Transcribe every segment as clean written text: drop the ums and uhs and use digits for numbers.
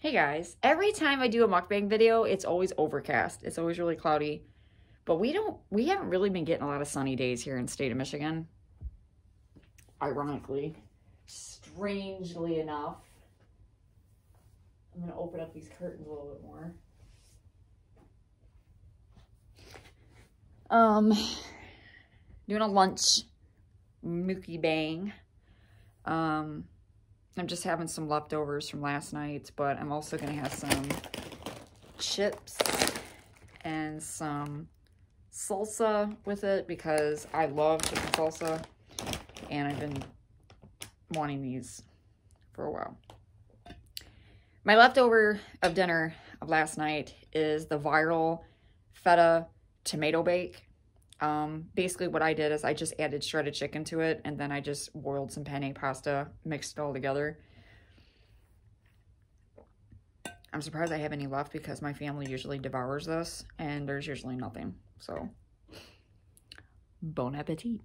Hey guys, every time I do a mukbang video, it's always overcast. It's always really cloudy. But we haven't really been getting a lot of sunny days here in the state of Michigan. Ironically. Strangely enough. I'm going to open up these curtains a little bit more. Doing a lunch mukbang. I'm just having some leftovers from last night, but I'm also going to have some chips and some salsa with it because I love chicken salsa, and I've been wanting these for a while. My leftover of dinner of last night is the viral Feta tomato bake. Basically what I did is I just added shredded chicken to it, and then I just boiled some penne pasta, mixed it all together. I'm surprised I have any left because my family usually devours this, and there's usually nothing. So, bon appetit.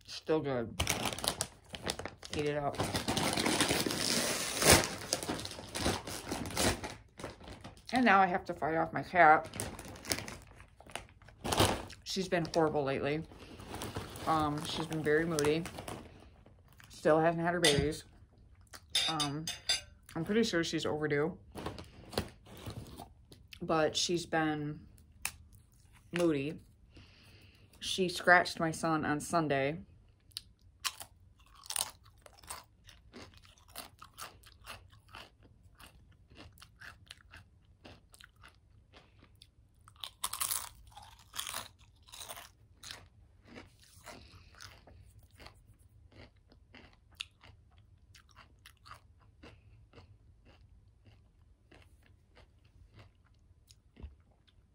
Still good. Eat it up. And now I have to fight off my cat. She's been horrible lately. She's been very moody. Still hasn't had her babies. I'm pretty sure she's overdue. But she's been moody. She scratched my son on Sunday.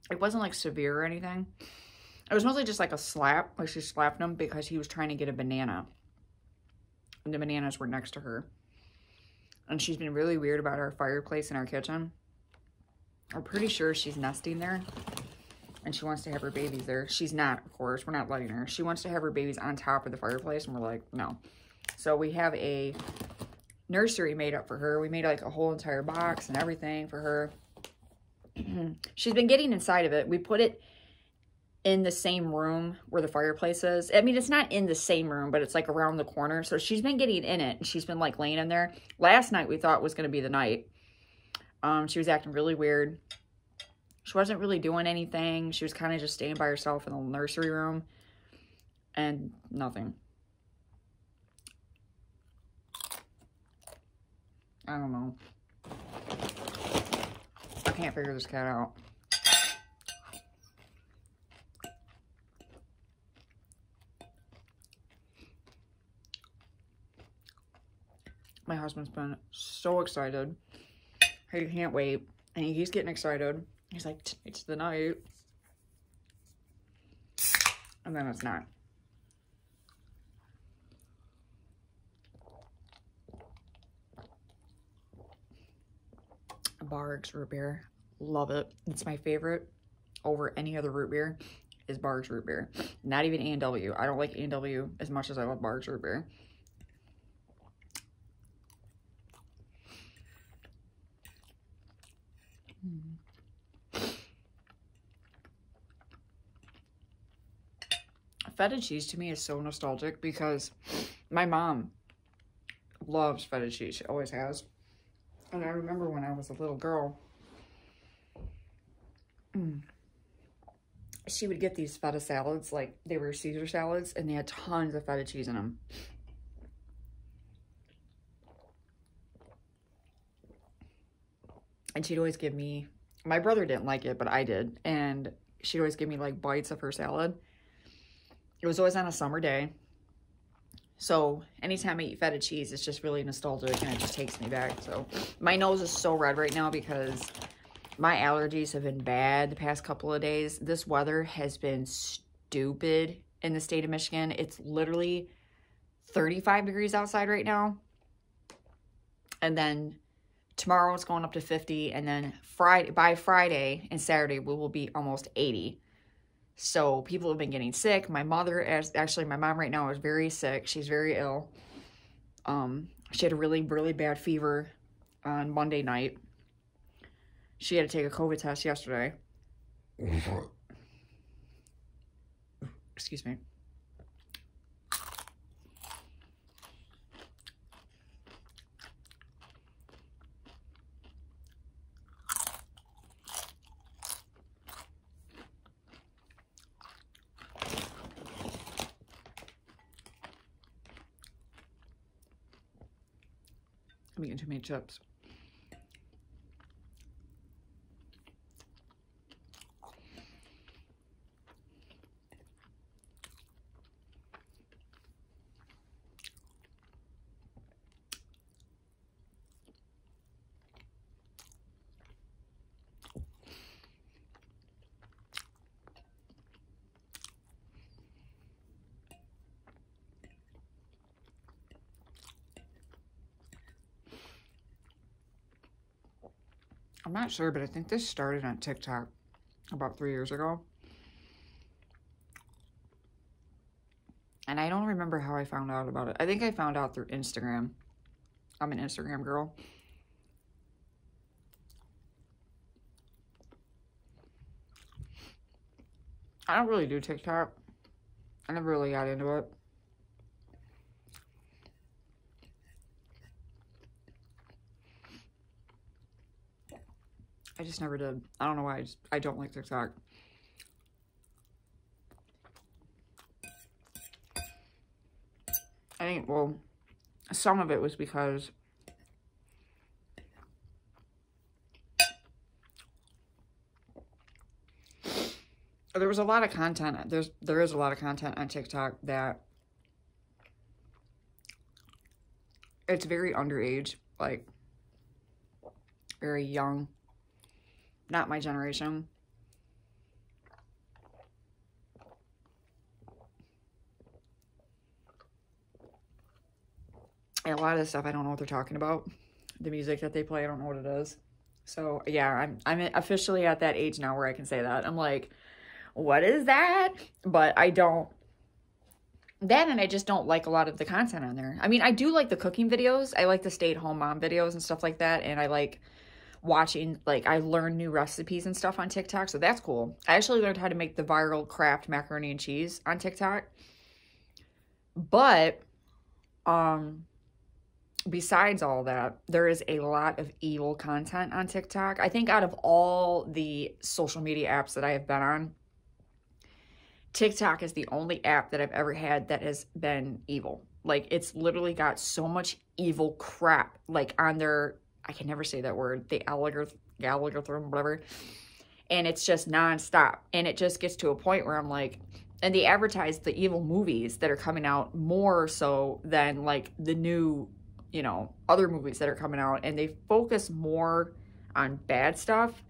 It wasn't like severe or anything. It was mostly just like a slap. Like she slapped him because he was trying to get a banana. And the bananas were next to her. And she's been really weird about our fireplace in our kitchen. I'm pretty sure she's nesting there. And she wants to have her babies there. She's not, of course. We're not letting her. She wants to have her babies on top of the fireplace. And we're like, no. So we have a nursery made up for her. We made like a whole entire box and everything for her. She's been getting inside of it. We put it in the same room where the fireplace is. I mean, it's not in the same room, but it's like around the corner. So she's been getting in it, and she's been like laying in there. Last night we thought was going to be the night. She was acting really weird. She wasn't really doing anything. She was kind of just staying by herself in the nursery room and nothing. I don't know. I can't figure this cat out. My husband's been so excited. He can't wait. And he's getting excited. He's like, it's the night. And then it's not. Barg's root beer. Love it. It's my favorite over any other root beer is Barg's root beer. Not even A&W. I don't like A&W as much as I love Barg's root beer. Feta cheese to me is so nostalgic because my mom loves feta cheese. She always has. And I remember when I was a little girl, she would get these feta salads, like they were Caesar salads, and they had tons of feta cheese in them. And she'd always give me, my brother didn't like it, but I did. And she'd always give me like bites of her salad. It was always on a summer day. So anytime I eat feta cheese, it's just really nostalgic and it just takes me back. So my nose is so red right now because my allergies have been bad the past couple of days. This weather has been stupid in the state of Michigan. It's literally 35 degrees outside right now. And then Tomorrow it's going up to 50, and then by Friday and Saturday we will be almost 80. So people have been getting sick. My mom right now is very sick. She's very ill. She had a really, really bad fever on Monday night. She had to take a COVID test yesterday. Excuse me. I'm eating too many chips. I'm not sure, but I think this started on TikTok about 3 years ago. And I don't remember how I found out about it. I think I found out through Instagram. I'm an Instagram girl. I don't really do TikTok. I never really got into it. I just never did. I don't know why. I don't like TikTok. I think, well, some of it was because there was a lot of content. There is a lot of content on TikTok that it's very underage, like very young. Not my generation. And a lot of the stuff, I don't know what they're talking about. The music that they play, I don't know what it is. So, yeah, I'm officially at that age now where I can say that. I'm like, what is that? But I don't. That, and I just don't like a lot of the content on there. I mean, I do like the cooking videos. I like the stay-at-home mom videos and stuff like that. And I like watching, like, I learn new recipes and stuff on TikTok, so that's cool. I actually learned how to make the viral Kraft macaroni and cheese on TikTok. But besides all that, there is a lot of evil content on TikTok. I think out of all the social media apps that I have been on, TikTok is the only app that I've ever had that has been evil. Like, it's literally got so much evil crap, like, on their, I can never say that word, the algorithm, whatever. And it's just nonstop. And it just gets to a point where I'm like, and they advertise the evil movies that are coming out more so than, like, the new, you know, other movies that are coming out. And they focus more on bad stuff.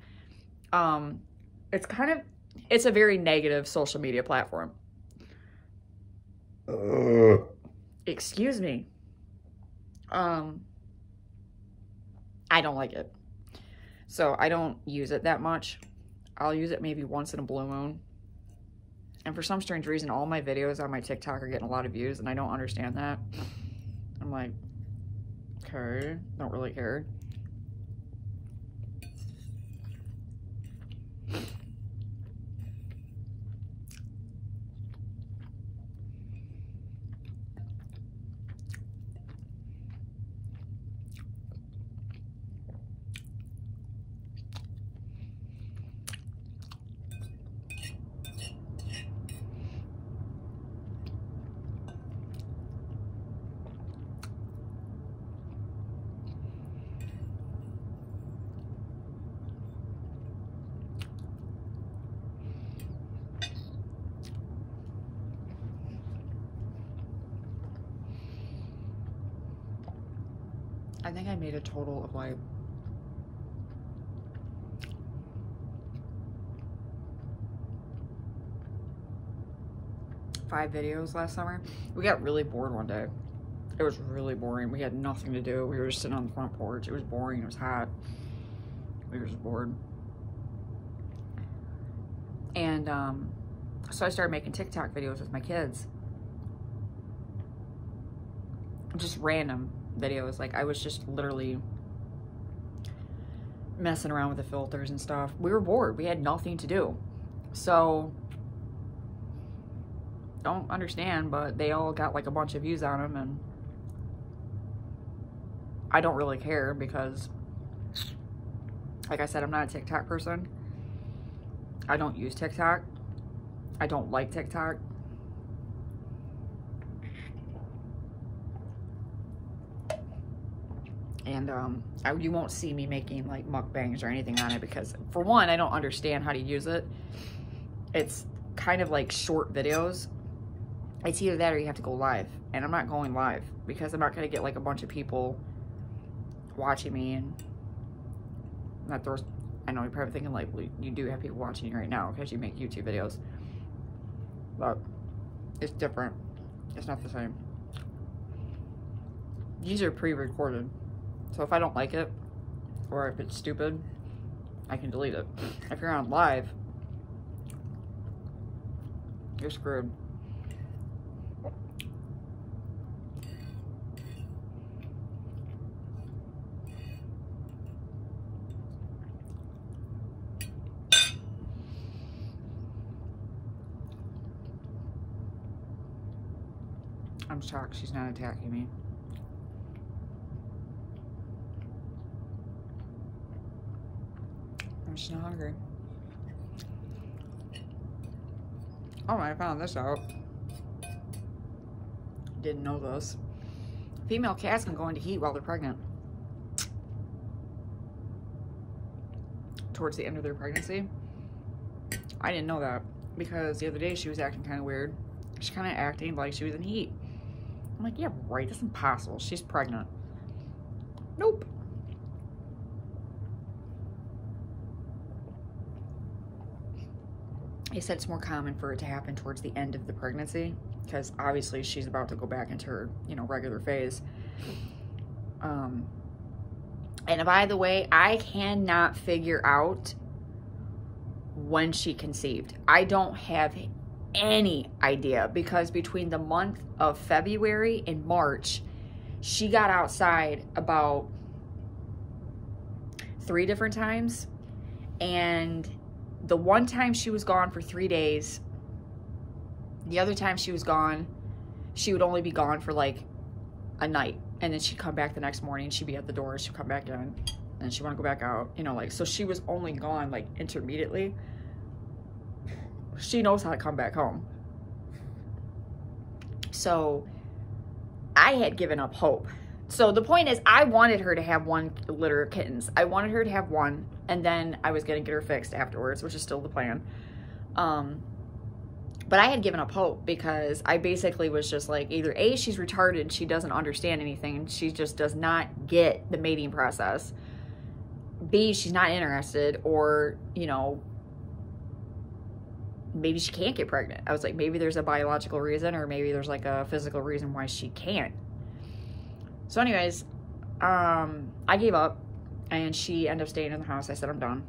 It's a very negative social media platform. Excuse me. I don't like it. So I don't use it that much. I'll use it maybe once in a blue moon. And for some strange reason, all my videos on my TikTok are getting a lot of views, and I don't understand that. I'm like, okay, don't really care. I think I made a total of like 5 videos last summer. We got really bored one day. It was really boring. We had nothing to do. We were just sitting on the front porch. It was boring. It was hot. We were just bored. And so I started making TikTok videos with my kids. Just random videos. Like, I was just literally messing around with the filters and stuff. We were bored. We had nothing to do. So, don't understand, but they all got like a bunch of views on them, and I don't really care because, like I said, I'm not a TikTok person. I don't use TikTok. I don't like TikTok. And you won't see me making like mukbangs or anything on it because, for one, I don't understand how to use it. It's kind of like short videos. It's either that or you have to go live, and I'm not going live because I'm not going to get like a bunch of people watching me. And not those, I know you're probably thinking like, well, you do have people watching you right now because you make YouTube videos, but it's different. It's not the same. These are pre-recorded, so if I don't like it or if it's stupid, I can delete it. If you're on live, you're screwed. I'm shocked she's not attacking me. I'm just not hungry. Oh, I found this out. Didn't know this. Female cats can go into heat while they're pregnant. Towards the end of their pregnancy. I didn't know that because the other day she was acting kind of weird. She's kind of acting like she was in heat. I'm like, yeah, right, that's impossible. She's pregnant. Nope. He said it's more common for it to happen towards the end of the pregnancy because obviously she's about to go back into her, regular phase. And by the way, I cannot figure out when she conceived. I don't have any idea because between the month of February and March, she got outside about 3 different times, and the one time she was gone for 3 days, the other time she was gone, she would only be gone for like a night, and then she'd come back the next morning, she'd be at the door, she'd come back in, and she'd want to go back out, so she was only gone like intermittently. She knows how to come back home. So I had given up hope. So the point is, I wanted her to have 1 litter of kittens. I wanted her to have 1, and then I was going to get her fixed afterwards, which is still the plan. But I had given up hope because I basically was just like, either A, she's retarded, she doesn't understand anything, she just does not get the mating process. B, she's not interested, or, maybe she can't get pregnant. I was like, maybe there's a biological reason, or maybe there's like a physical reason why she can't. So anyways, I gave up, and she ended up staying in the house. I said, I'm done.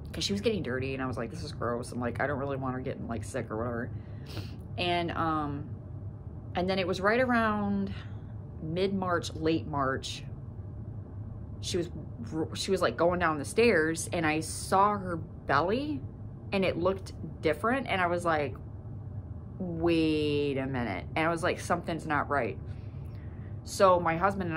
Because she was getting dirty, and I was like, this is gross. I'm like, I don't really want her getting like sick or whatever. And then it was right around mid-March, late March. She was like going down the stairs, and I saw her belly, and it looked different, and I was like, wait a minute. And I was like, something's not right. So my husband,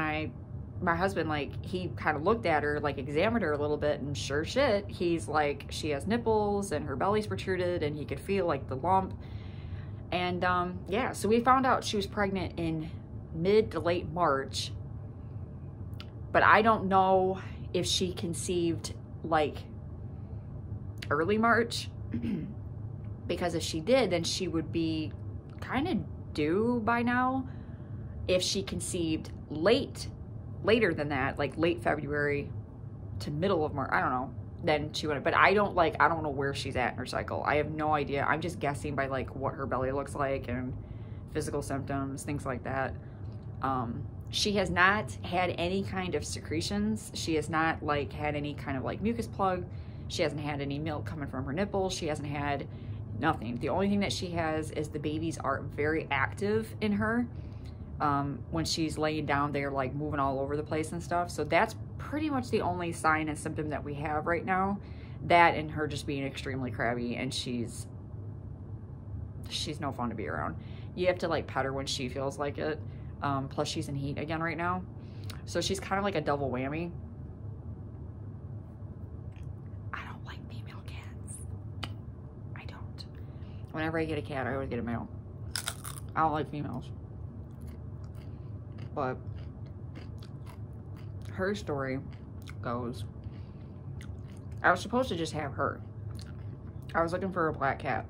like, he kind of looked at her, like, examined her a little bit, and sure shit, he's like, she has nipples, and her belly's protruded, and he could feel, like, the lump. And, yeah, so we found out she was pregnant in mid to late March, but I don't know if she conceived, like, early March, because if she did, then she would be kind of due by now. If she conceived later than that, like late February to middle of March, I don't know, then she would, but I don't know where she's at in her cycle. I have no idea. I'm just guessing by like what her belly looks like and physical symptoms, things like that. She has not had any kind of secretions. She has not like had any kind of like mucus plug. She hasn't had any milk coming from her nipples. She hasn't had nothing. The only thing that she has is the babies are very active in her. When she's laying down, they're like moving all over the place and stuff. So that's pretty much the only sign and symptom that we have right now. That and her just being extremely crabby, and she's no fun to be around. You have to like pet her when she feels like it. Plus she's in heat again right now. So she's kind of like a double whammy. I don't like female cats. I don't. Whenever I get a cat, I always get a male. I don't like females. But her story goes, I was supposed to just have her. I was looking for a black cat.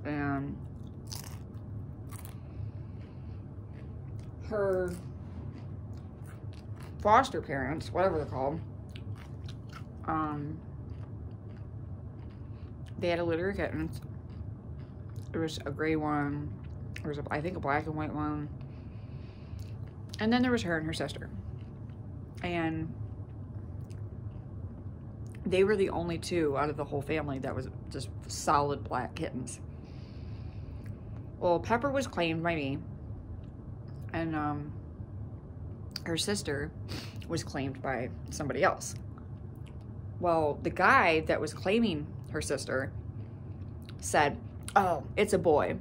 And her foster parents, whatever they're called, they had a litter of kittens. There was a gray one. There was, I think, a black and white one. And then there was her and her sister. And they were the only two out of the whole family that was just solid black kittens. Well, Pepper was claimed by me. And her sister was claimed by somebody else. Well, the guy that was claiming her sister said, oh, it's a boy.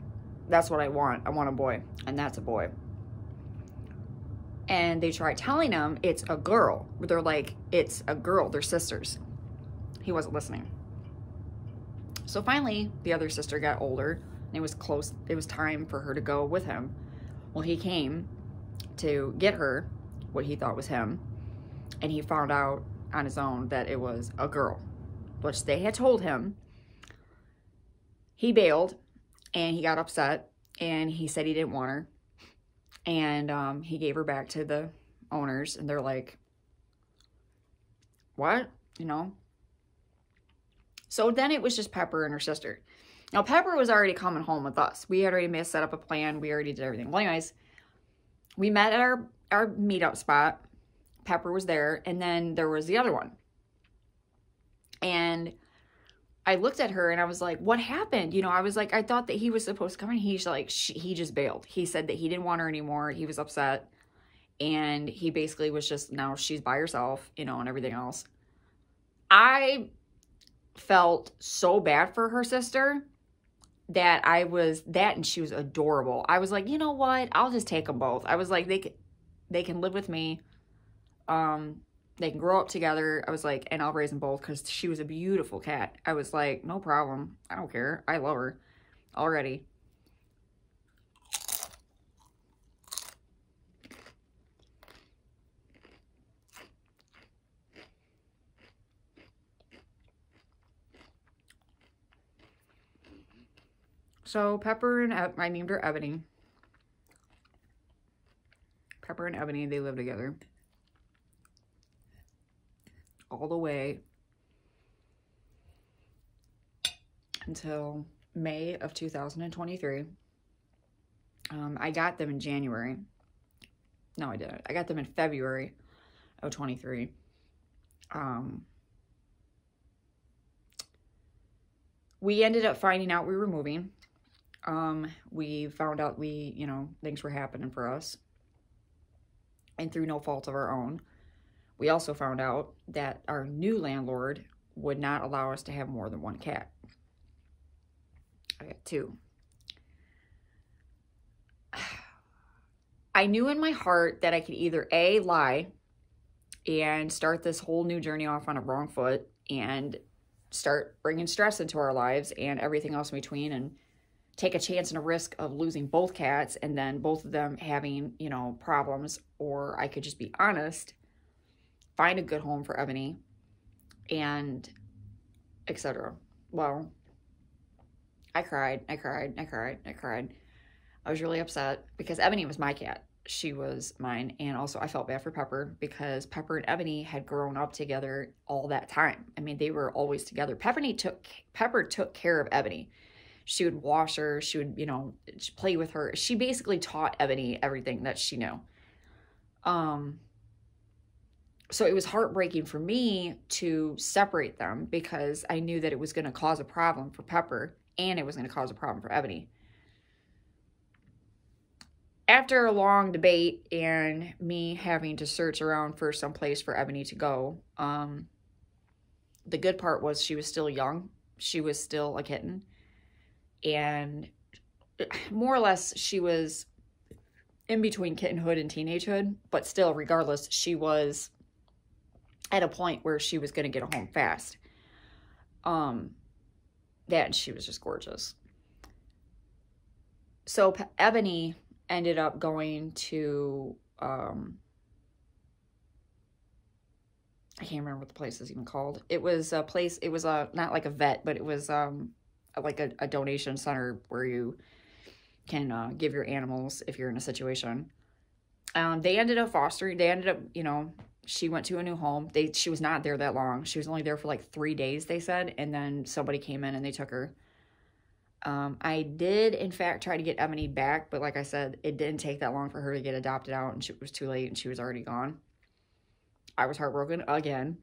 That's what I want. I want a boy. And that's a boy. And they tried telling him it's a girl. They're like, it's a girl. They're sisters. He wasn't listening. So finally, the other sister got older. And it was close. It was time for her to go with him. Well, he came to get her, what he thought was him, and he found out on his own that it was a girl, which they had told him. He bailed, and he got upset, and he said he didn't want her, and he gave her back to the owners, and they're like, what? You know? So then it was just Pepper and her sister. Now, Pepper was already coming home with us. We had already set up a plan. We already did everything. Well, anyways, we met at our meetup spot. Pepper was there. And then there was the other one. And I looked at her and I was like, what happened? You know, I was like, I thought that he was supposed to come in. He's like, he just bailed. He said that he didn't want her anymore. He was upset. And he basically was just, now she's by herself, you know, and everything else. I felt so bad for her sister. That and she was adorable. I was like, you know what? I'll just take them both. I was like, they can live with me. They can grow up together. I was like, and I'll raise them both because she was a beautiful cat. I was like, no problem. I don't care. I love her already. So Pepper and I named her Ebony. Pepper and Ebony, they live together. All the way until May of 2023. I got them in January. No, I didn't. I got them in February of 23. We ended up finding out we were moving. We found out you know, things were happening for us. And through no fault of our own. We also found out that our new landlord would not allow us to have more than one cat. I got two. I knew in my heart that I could either A, lie and start this whole new journey off on a wrong foot and start bringing stress into our lives and everything else in between, and take a chance and a risk of losing both cats and then both of them having, you know, problems. Or I could just be honest, find a good home for Ebony, and etc. Well, I cried. I was really upset because Ebony was my cat. She was mine. And also I felt bad for Pepper because Pepper and Ebony had grown up together all that time. I mean, they were always together. Pepper took care of Ebony. She would wash her. She would, you know, play with her. She basically taught Ebony everything that she knew. So it was heartbreaking for me to separate them because I knew that it was going to cause a problem for Pepper and it was going to cause a problem for Ebony. After a long debate and me having to search around for some place for Ebony to go, the good part was she was still young. She was still a kitten. And more or less, she was in between kittenhood and teenagehood. But still, regardless, she was at a point where she was going to get a home fast. And she was just gorgeous. So Ebony ended up going to, I can't remember what the place is even called. It was a place, it was not like a vet, but it was like a donation center where you can give your animals if you're in a situation. They ended up fostering, they ended up, you know, she went to a new home. She was not there that long. She was only there for like 3 days, they said, and then somebody came in and they took her. I did, in fact, try to get Ebony back, but like I said, it didn't take that long for her to get adopted out, and it was too late, and she was already gone. I was heartbroken again.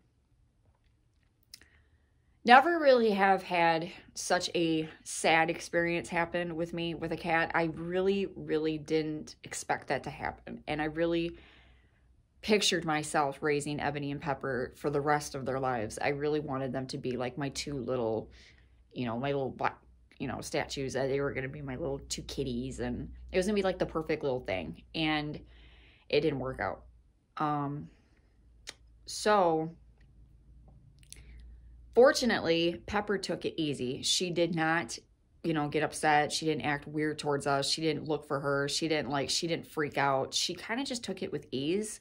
Never really have had such a sad experience happen with me with a cat. I really, really didn't expect that to happen, and I really pictured myself raising Ebony and Pepper for the rest of their lives. I really wanted them to be like my two little, you know, my little black, you know, statues. They were going to be my little two kitties, and it was going to be like the perfect little thing, and it didn't work out. So fortunately, Pepper took it easy. She did not, you know, get upset. She didn't act weird towards us. She didn't look for her. She didn't freak out. She kind of just took it with ease.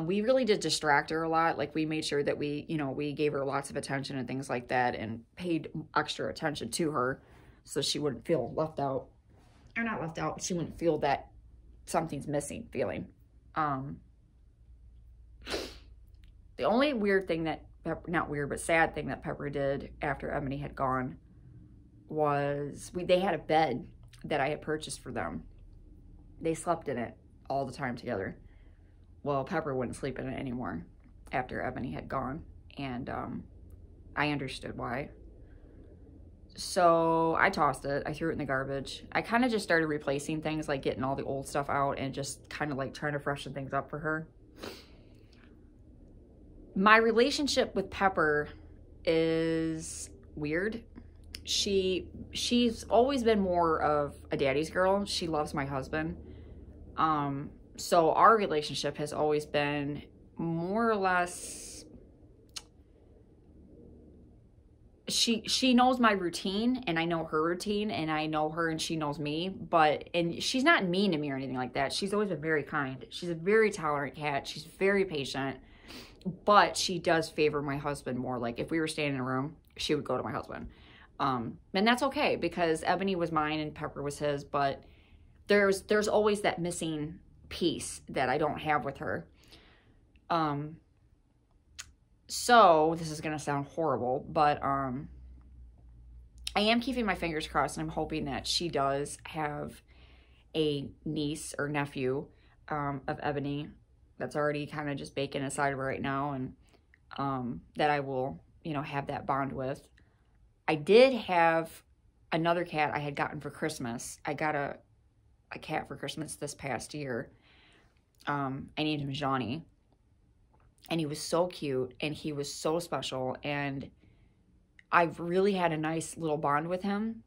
We really did distract her a lot. Like, we made sure that we, you know, we gave her lots of attention and things like that, and paid extra attention to her so she wouldn't feel left out. Or not left out, she wouldn't feel that something's missing feeling. The only weird thing that, not weird, but sad thing that Pepper did after Ebony had gone was they had a bed that I had purchased for them. They slept in it all the time together. Well, Pepper wouldn't sleep in it anymore after Ebony had gone, and I understood why. So I tossed it. I threw it in the garbage. I kind of just started replacing things, like getting all the old stuff out and just kind of like trying to freshen things up for her. My relationship with Pepper is weird. She's always been more of a daddy's girl. She loves my husband. So our relationship has always been more or less, she knows my routine, and I know her routine, and I know her and she knows me, and she's not mean to me or anything like that. She's always been very kind. She's a very tolerant cat. She's very patient, but she does favor my husband more. Like, if we were staying in a room, she would go to my husband. And that's okay, because Ebony was mine and Pepper was his, but there's always that missing piece that I don't have with her. So this is gonna sound horrible, but I am keeping my fingers crossed, and I'm hoping that she does have a niece or nephew of Ebony that's already kind of just baking inside of her right now, and that I will, you know, have that bond with. I did have another cat I had gotten for Christmas. I got a cat for Christmas this past year. I named him Johnny, and he was so cute, and he was so special, and I've really had a nice little bond with him,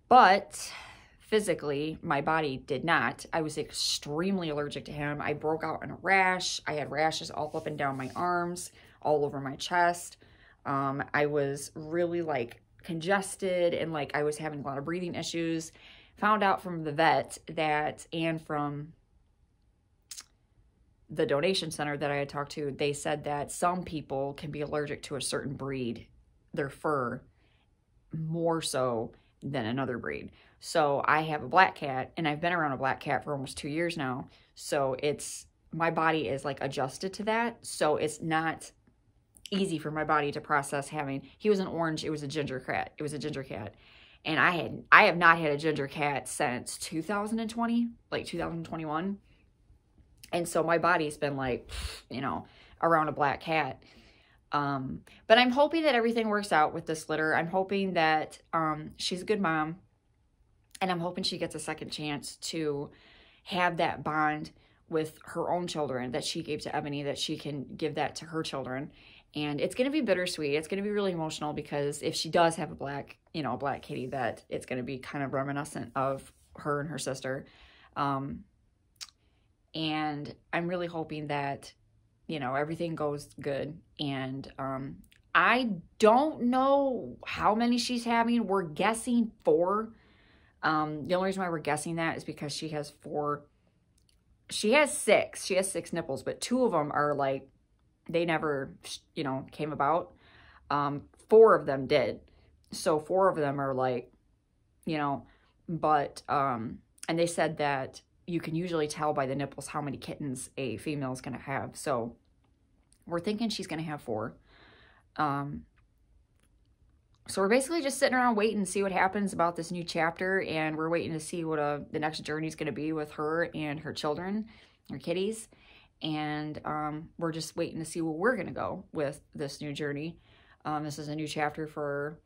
but physically, my body did not. I was extremely allergic to him. I broke out in a rash. I had rashes all up and down my arms, all over my chest. I was really, like, congested, and, like, I was having a lot of breathing issues. Found out from the vet that, and from the donation center that I had talked to, they said that some people can be allergic to a certain breed, their fur, more so than another breed. So I have a black cat, and I've been around a black cat for almost 2 years now. So my body is like adjusted to that. So it's not easy for my body to process having, he was an orange, it was a ginger cat. It was a ginger cat. And I have not had a ginger cat since 2020, like 2021. And so my body's been like, you know, around a black cat. But I'm hoping that everything works out with this litter. I'm hoping that she's a good mom. And I'm hoping she gets a second chance to have that bond with her own children that she gave to Ebony, that she can give that to her children. And it's going to be bittersweet. It's going to be really emotional because if she does have a black, you know, a black kitty, that it's going to be kind of reminiscent of her and her sister. And I'm really hoping that, you know, everything goes good. And I don't know how many she's having. We're guessing 4. The only reason why we're guessing that is because she has 4. She has 6. She has 6 nipples, but 2 of them are like, they never, you know, came about. 4 of them did. So 4 of them are like, you know, but, and they said that you can usually tell by the nipples how many kittens a female is going to have. So we're thinking she's going to have 4. So we're basically just sitting around waiting to see what happens about this new chapter, and we're waiting to see what the next journey is going to be with her and her children, her kitties, and we're just waiting to see where we're going to go with this new journey. This is a new chapter for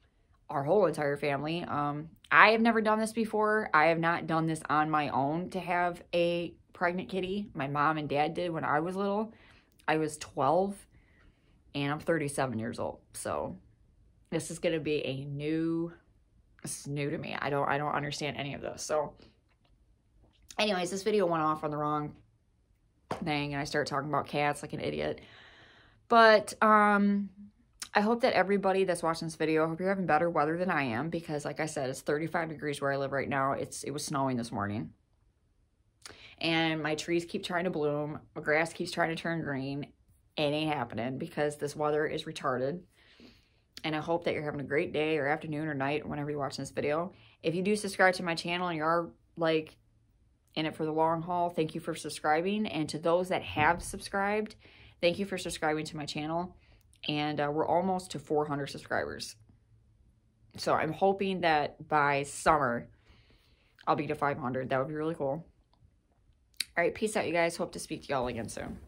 our whole entire family. I have never done this before. I have not done this on my own to have a pregnant kitty. My mom and dad did when I was little. I was 12, and I'm 37 years old, so this is going to be this is new to me. I don't understand any of this. So anyways, this video went off on the wrong thing and I started talking about cats like an idiot. But I hope that everybody that's watching this video, I hope you're having better weather than I am, because like I said, it's 35 degrees where I live right now. It was snowing this morning. And my trees keep trying to bloom. My grass keeps trying to turn green. It ain't happening because this weather is retarded. And I hope that you're having a great day or afternoon or night or whenever you're watching this video. If you do subscribe to my channel and you are like in it for the long haul, thank you for subscribing. And to those that have subscribed, thank you for subscribing to my channel. And we're almost to 400 subscribers. So I'm hoping that by summer, I'll be to 500. That would be really cool. All right, peace out, you guys. Hope to speak to y'all again soon.